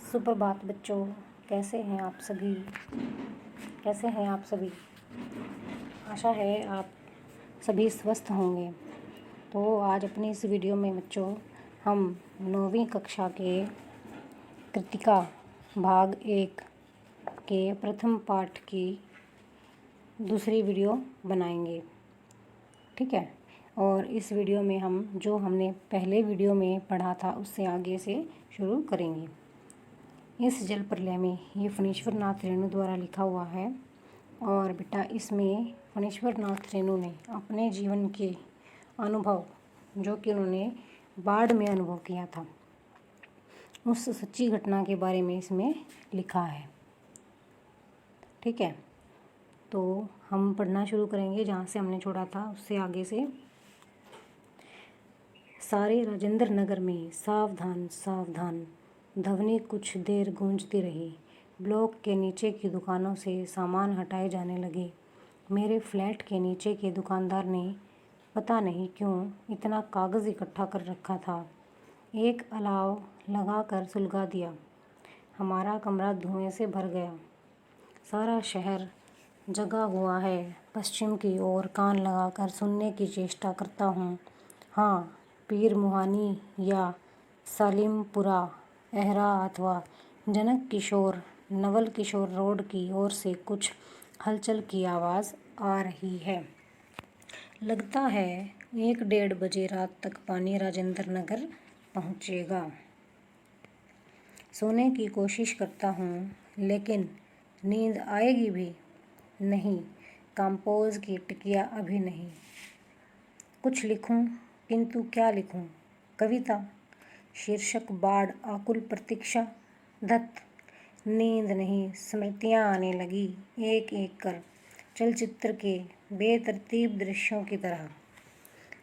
सुप्रभात बच्चों, कैसे हैं आप सभी। आशा है आप सभी स्वस्थ होंगे। तो आज अपनी इस वीडियो में बच्चों हम 9वीं कक्षा के कृतिका भाग 1 के प्रथम पाठ की दूसरी वीडियो बनाएंगे, ठीक है। और इस वीडियो में हम जो हमने पहले वीडियो में पढ़ा था उससे आगे से शुरू करेंगे। इस जल प्रलय में ये फणीश्वर नाथ रेणु द्वारा लिखा हुआ है। और बेटा इसमें फणीश्वर नाथ रेणु ने अपने जीवन के अनुभव जो कि उन्होंने बाढ़ में अनुभव किया था, उस सच्ची घटना के बारे में इसमें लिखा है, ठीक है। तो हम पढ़ना शुरू करेंगे जहाँ से हमने छोड़ा था उससे आगे से। सारे राजेंद्र नगर में सावधान सावधान ध्वनि कुछ देर गूंजती रही। ब्लॉक के नीचे की दुकानों से सामान हटाए जाने लगे। मेरे फ्लैट के नीचे के दुकानदार ने पता नहीं क्यों इतना कागज़ इकट्ठा कर रखा था। एक अलाव लगाकर सुलगा दिया। हमारा कमरा धुएं से भर गया। सारा शहर जगा हुआ है। पश्चिम की ओर कान लगाकर सुनने की चेष्टा करता हूँ। हाँ, पीर मुहानी या सालिमपुरा एहरा अथवा जनक किशोर नवल किशोर रोड की ओर से कुछ हलचल की आवाज़ आ रही है। लगता है 1-1:30 बजे रात तक पानी राजेंद्र नगर पहुँचेगा। सोने की कोशिश करता हूँ लेकिन नींद आएगी भी नहीं। कंपोज की टिकिया अभी नहीं। कुछ लिखूं किंतु क्या लिखूं? कविता। शीर्षक बाढ़ आकुल प्रतीक्षा। धत नींद नहीं, स्मृतियाँ आने लगी एक एक कर, चलचित्र के बेतरतीब दृश्यों की तरह।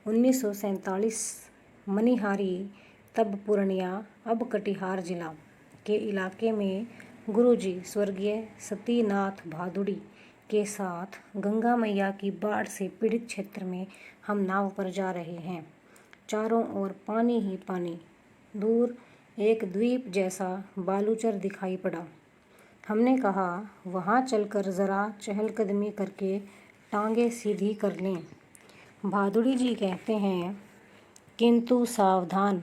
1947 मनिहारी, तब पूर्णिया अब कटिहार जिला के इलाके में गुरुजी स्वर्गीय सतीनाथ भादुड़ी के साथ गंगा मैया की बाढ़ से पीड़ित क्षेत्र में हम नाव पर जा रहे हैं। चारों ओर पानी ही पानी। दूर एक द्वीप जैसा बालूचर दिखाई पड़ा। हमने कहा वहाँ चलकर ज़रा चहलकदमी करके टांगे सीधी कर लें। भादुड़ी जी कहते हैं, किंतु सावधान,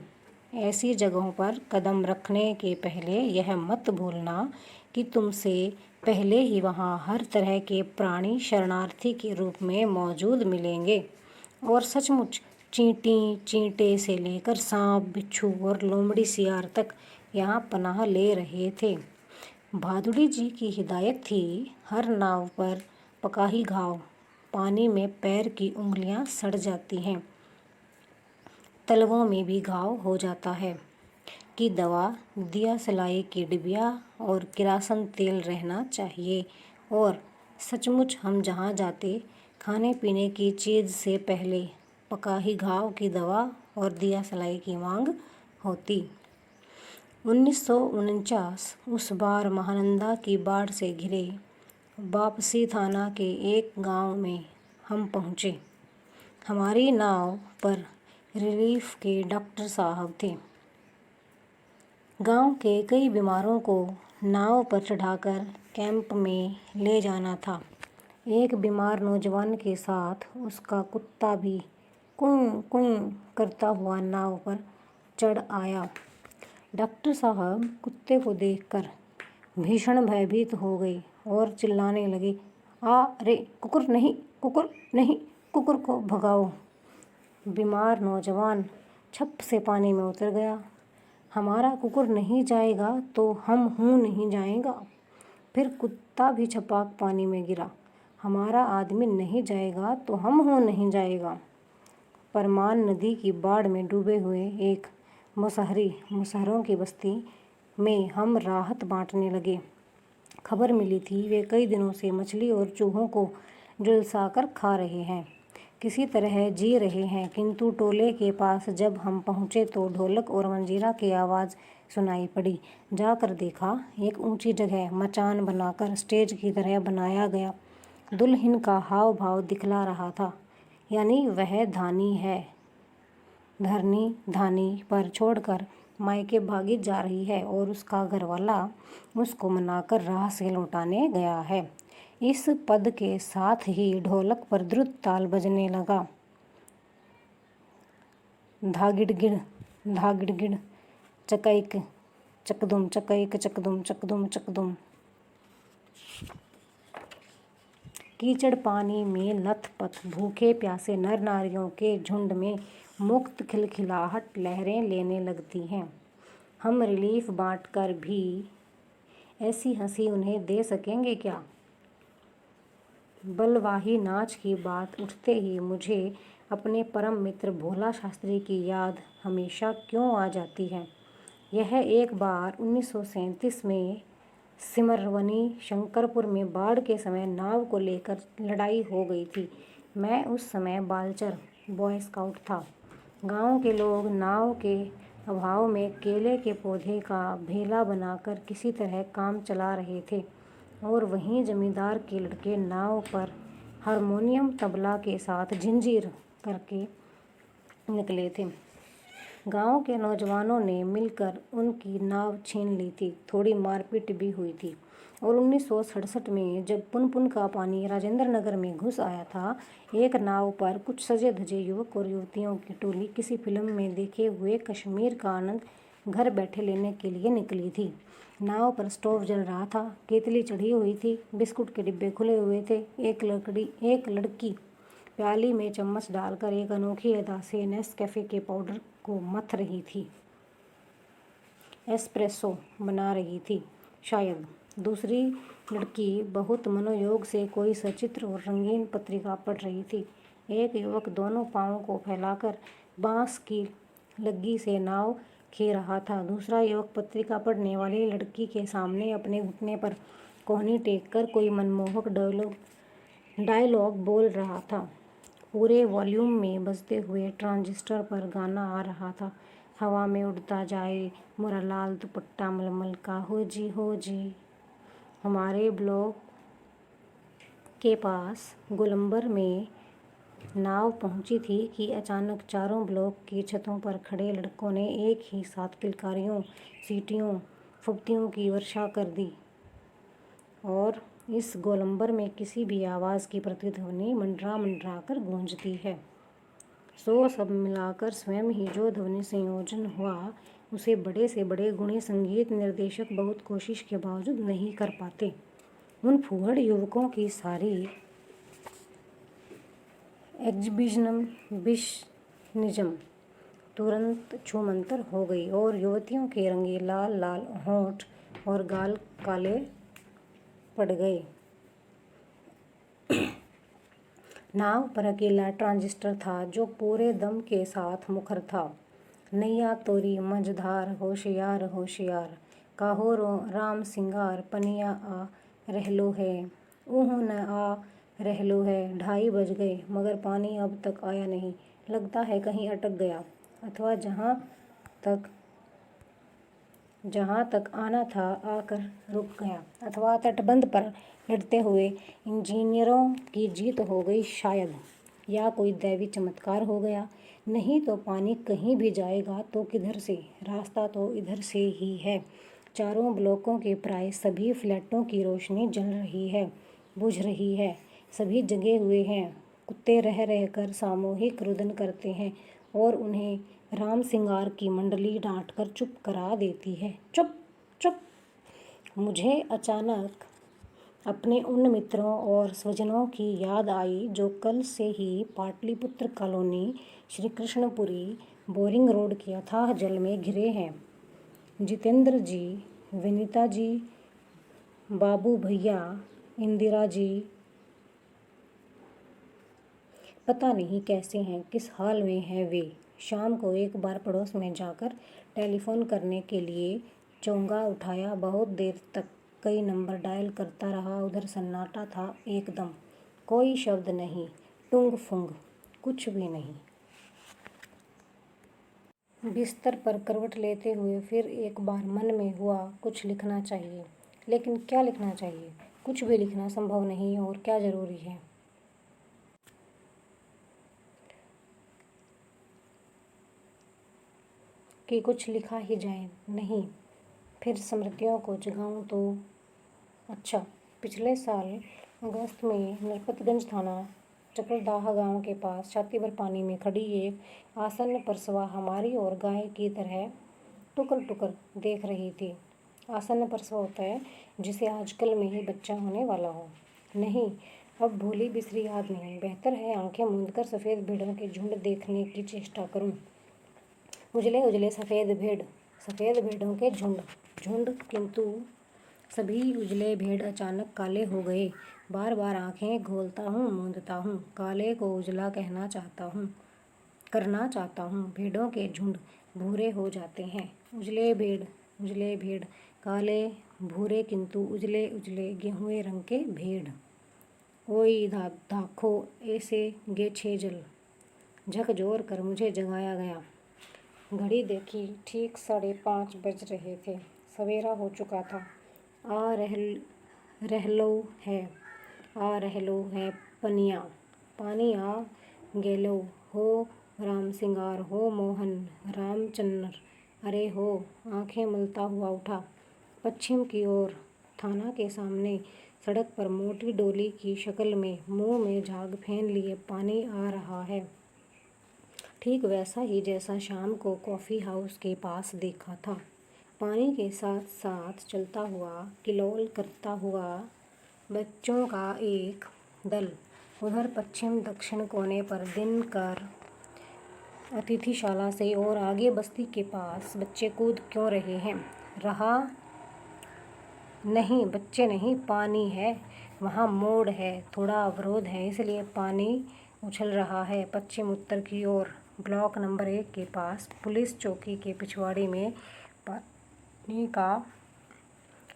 ऐसी जगहों पर कदम रखने के पहले यह मत भूलना कि तुमसे पहले ही वहाँ हर तरह के प्राणी शरणार्थी के रूप में मौजूद मिलेंगे। और सचमुच चींटी चींटे से लेकर सांप बिच्छू और लोमड़ी सियार तक यहाँ पनाह ले रहे थे। भादुड़ी जी की हिदायत थी, हर नाव पर पकाही घाव, पानी में पैर की उंगलियाँ सड़ जाती हैं, तलवों में भी घाव हो जाता है, की दवा, दिया सलाई की डिबिया और किरासन तेल रहना चाहिए। और सचमुच हम जहाँ जाते खाने पीने की चीज़ से पहले पकाही घाव की दवा और दिया सलाई की मांग होती। 1949 उस बार महानंदा की बाढ़ से घिरे वापसी थाना के एक गांव में हम पहुँचे। हमारी नाव पर रिलीफ के डॉक्टर साहब थे। गांव के कई बीमारों को नाव पर चढ़ाकर कैंप में ले जाना था। एक बीमार नौजवान के साथ उसका कुत्ता भी कुं कुं करता हुआ नाव पर चढ़ आया। डॉक्टर साहब कुत्ते को देखकर भीषण भयभीत हो गए और चिल्लाने लगे, रे कुकुर नहीं, कुकुर नहीं, कुकुर को भगाओ। बीमार नौजवान छप से पानी में उतर गया। हमारा कुकुर नहीं जाएगा तो हम हूँ नहीं जाएगा। फिर कुत्ता भी छपाक पानी में गिरा। हमारा आदमी नहीं जाएगा तो हम हूँ नहीं जाएगा। परमान नदी की बाढ़ में डूबे हुए एक मुसहरों की बस्ती में हम राहत बांटने लगे। खबर मिली थी वे कई दिनों से मछली और चूहों को झुलसाकर खा रहे हैं, किसी तरह जी रहे हैं। किंतु टोले के पास जब हम पहुँचे तो ढोलक और मंजीरा की आवाज़ सुनाई पड़ी। जाकर देखा, एक ऊंची जगह मचान बनाकर स्टेज की तरह बनाया गया दुल्हन का हाव भाव दिखला रहा था, यानी वह धानी है। धरनी धानी पर छोड़कर मायके भागी जा रही है और उसका घरवाला उसको मनाकर राह से लौटाने गया है। इस पद के साथ ही ढोलक पर द्रुत ताल बजने लगा। धागिड़गिड़ धागिड़गिड़, चकैक चकदुम, चकैक चकदुम, चकदुम चकदुम। कीचड़ पानी में लथपथ भूखे प्यासे नर नारियों के झुंड में मुक्त खिलखिलाहट लहरें लेने लगती हैं। हम रिलीफ बांटकर भी ऐसी हंसी उन्हें दे सकेंगे क्या? बलवाही नाच की बात उठते ही मुझे अपने परम मित्र भोला शास्त्री की याद हमेशा क्यों आ जाती है। यह एक बार 1937 में सिमरवनी शंकरपुर में बाढ़ के समय नाव को लेकर लड़ाई हो गई थी। मैं उस समय बालचर बॉय स्काउट था। गांव के लोग नाव के अभाव में केले के पौधे का भेला बनाकर किसी तरह काम चला रहे थे और वहीं जमींदार के लड़के नाव पर हारमोनियम तबला के साथ झिंझीर करके निकले थे। गांव के नौजवानों ने मिलकर उनकी नाव छीन ली थी। थोड़ी मारपीट भी हुई थी और 1967 में जब पुनपुन का पानी राजेंद्र नगर में घुस आया था, एक नाव पर कुछ सजे धजे युवक और युवतियों की टोली किसी फिल्म में देखे हुए कश्मीर का आनंद घर बैठे लेने के लिए निकली थी। नाव पर स्टोव जल रहा था, केतली चढ़ी हुई थी, बिस्कुट के डिब्बे खुले हुए थे। एक लड़की प्याली में चम्मच डालकर एक अनोखी अदा से नेस्कैफे के पाउडर को मथ रही थी, एस्प्रेसो बना रही थी। शायद दूसरी लड़की बहुत मनोयोग से कोई सचित्र और रंगीन पत्रिका पढ़ रही थी। एक युवक दोनों पाँवों को फैलाकर बांस की लग्गी से नाव खे रहा था। दूसरा युवक पत्रिका पढ़ने वाली लड़की के सामने अपने घुटने पर कोहनी टेक कर कोई मनमोहक डायलॉग बोल रहा था। पूरे वॉल्यूम में बजते हुए ट्रांजिस्टर पर गाना आ रहा था। हवा में उड़ता जाए मोरा लाल दुपट्टा मलमल का, हो जी। हमारे ब्लॉक के पास गोलंबर में नाव पहुंची थी कि अचानक चारों ब्लॉक की छतों पर खड़े लड़कों ने एक ही साथ किलकारियों, सीटियों, फुब्तियों की वर्षा कर दी और इस गोलंबर में किसी भी आवाज़ की प्रतिध्वनि मंडरा कर गूंजती है। सो सब मिलाकर स्वयं ही जो ध्वनि संयोजन हुआ, उसे बड़े से बड़े गुणी संगीत निर्देशक बहुत कोशिश के बावजूद नहीं कर पाते। उन फूहड़ युवकों की सारी एग्जिबिशनिज्म तुरंत छूमंतर हो गई और युवतियों के रंगे लाल लाल होंठ और गाल काले पड़ गए। नाव पर अकेला ट्रांजिस्टर था जो पूरे दम के साथ मुखर था। नैया तोरी मझधार होशियार होशियार, काहो राम सिंगार पनिया आ रहलो है, ऊह न आ रहलो है। 2:30 बज गए मगर पानी अब तक आया नहीं। लगता है कहीं अटक गया अथवा जहाँ तक आना था आकर रुक गया, अथवा तटबंध पर लड़ते हुए इंजीनियरों की जीत हो गई शायद, या कोई दैवी चमत्कार हो गया। नहीं तो पानी कहीं भी जाएगा तो किधर से? रास्ता तो इधर से ही है। चारों ब्लॉकों के प्राय सभी फ्लैटों की रोशनी जल रही है, बुझ रही है। सभी जगे हुए हैं। कुत्ते रह रहकर सामूहिक रुदन करते हैं और उन्हें राम सिंगार की मंडली डांटकर चुप करा देती है। चुप चुप। मुझे अचानक अपने उन मित्रों और स्वजनों की याद आई जो कल से ही Pataliputra colony, Shri Krishnapuri, boring road के अथाह जल में घिरे हैं। जितेंद्र जी, विनीता जी, बाबू भैया, इंदिरा जी, पता नहीं कैसे हैं, किस हाल में हैं वे। शाम को एक बार पड़ोस में जाकर टेलीफोन करने के लिए चोंगा उठाया। बहुत देर तक कई नंबर डायल करता रहा। उधर सन्नाटा था एकदम। कोई शब्द नहीं, टुंग फुंग, कुछ भी नहीं। बिस्तर पर करवट लेते हुए फिर एक बार मन में हुआ कुछ लिखना चाहिए, लेकिन क्या लिखना चाहिए? कुछ भी लिखना संभव नहीं और क्या जरूरी है। कि कुछ लिखा ही जाए। नहीं, फिर स्मृतियों को जगाऊं तो अच्छा। पिछले साल अगस्त में नरपतगंज थाना चकरदाहा गांव के पास छाती भर पानी में खड़ी एक आसन्न परसवा हमारी और गाय की तरह टुकर टुकर देख रही थी। आसन्न प्रसव होता है जिसे आजकल में ही बच्चा होने वाला हो। नहीं, अब भूली बिसरी याद नहीं। बेहतर है आंखें मूंदकर सफ़ेद भेड़ों के झुंड देखने की चेष्टा करूं। उजले उजले सफ़ेद भेड़ों के झुंड किंतु सभी उजले भेड़ अचानक काले हो गए। बार बार आंखें खोलता हूँ, मूंदता हूँ, काले को उजला करना चाहता हूँ। भेड़ों के झुंड भूरे हो जाते हैं। उजले भेड़ काले भूरे किंतु उजले उजले गेहुए रंग के भेड़। ओई दाखो ऐसे गे छे जल। झकझोर कर मुझे जगाया गया। घड़ी देखी, ठीक 5:30 बज रहे थे। सवेरा हो चुका था। आ रहलो है पनिया, पानी आ गेलो हो राम सिंगार हो मोहन रामचन्नर। अरे हो, आंखें मलता हुआ उठा। पश्चिम की ओर थाना के सामने सड़क पर मोटी डोली की शक्ल में मुंह में झाग फेन लिए पानी आ रहा है। ठीक वैसा ही जैसा शाम को कॉफ़ी हाउस के पास देखा था। पानी के साथ साथ चलता हुआ, किलोल करता हुआ बच्चों का एक दल। उधर पश्चिम दक्षिण कोने पर दिनकर अतिथिशाला से और आगे बस्ती के पास बच्चे कूद क्यों रहे हैं? रहा नहीं, बच्चे नहीं, पानी है। वहाँ मोड़ है, थोड़ा अवरोध है, इसलिए पानी उछल रहा है। पश्चिम उत्तर की ओर ब्लॉक नंबर 1 के पास पुलिस चौकी के पिछवाड़े में पानी का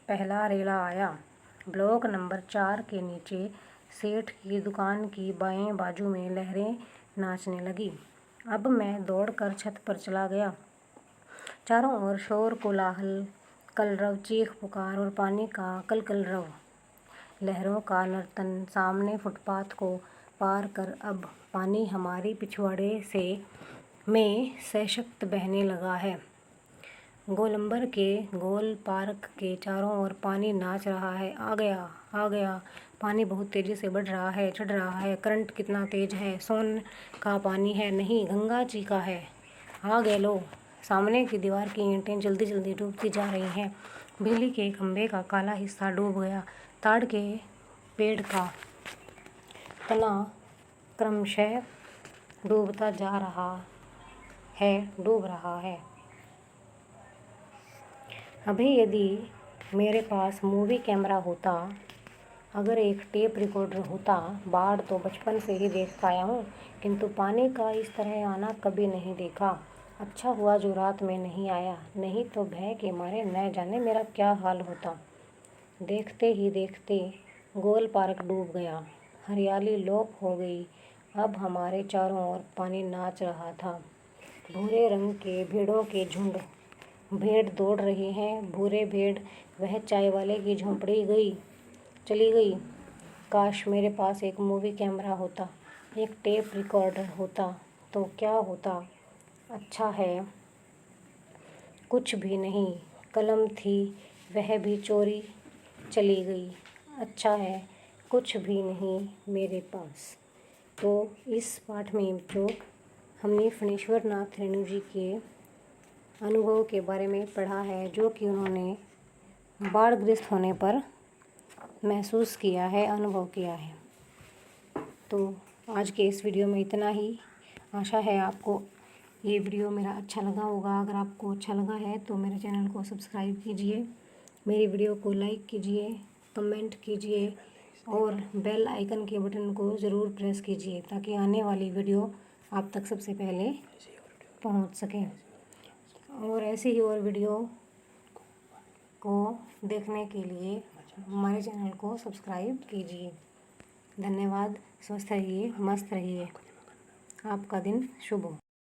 पहला रेला आया। ब्लॉक नंबर 4 के नीचे सेठ की दुकान की बाएं बाजू में लहरें नाचने लगी। अब मैं दौड़कर छत पर चला गया। चारों ओर शोर कोलाहल, कलरव, चीख पुकार और पानी का कलकलरव, लहरों का नर्तन। सामने फुटपाथ को पार कर अब पानी हमारी पिछवाड़े में सशक्त बहने लगा है। गोलंबर के गोल पार्क के चारों ओर पानी नाच रहा है। आ गया। पानी बहुत तेजी से बढ़ रहा है, चढ़ रहा है। करंट कितना तेज है? सोन का पानी है? नहीं, गंगा जी का है। आ गए लो। सामने की दीवार की ईंटें जल्दी जल्दी डूबती जा रही हैं। बिजली के खंभे का काला हिस्सा डूब गया। ताड़ के पेड़ का तना क्रमशः डूब रहा है। अभी यदि मेरे पास मूवी कैमरा होता, अगर एक टेप रिकॉर्डर होता, बाढ़ तो बचपन से ही देख पाया हूँ, किंतु पानी का इस तरह आना कभी नहीं देखा। अच्छा हुआ जो रात में नहीं आया, नहीं तो भय के मारे न जाने मेरा क्या हाल होता। देखते ही देखते गोल पार्क डूब गया। हरियाली लोप हो गई। अब हमारे चारों ओर पानी नाच रहा था। भूरे रंग के भेड़ों के झुंड। भेड़ दौड़ रहे हैं। भूरे भेड़। वह चाय वाले की झोंपड़ी चली गई। काश मेरे पास एक मूवी कैमरा होता, एक टेप रिकॉर्डर होता, तो क्या होता? अच्छा है, कुछ भी नहीं। कलम थी, वह भी चोरी चली गई। अच्छा है, कुछ भी नहीं मेरे पास। तो इस पाठ में जो हमने फणीश्वर नाथ रेणु जी के अनुभव के बारे में पढ़ा है, जो कि उन्होंने बाढ़ग्रस्त होने पर महसूस किया है, अनुभव किया है। तो आज के इस वीडियो में इतना ही। आशा है आपको ये वीडियो मेरा अच्छा लगा होगा। अगर आपको अच्छा लगा है तो मेरे चैनल को सब्सक्राइब कीजिए, मेरी वीडियो को लाइक कीजिए, कमेंट कीजिए और बेल आइकन के बटन को ज़रूर प्रेस कीजिए ताकि आने वाली वीडियो आप तक सबसे पहले पहुंच सकें। और ऐसी ही और वीडियो को देखने के लिए हमारे चैनल को सब्सक्राइब कीजिए। धन्यवाद। स्वस्थ रहिए, मस्त रहिए। आपका दिन शुभ हो।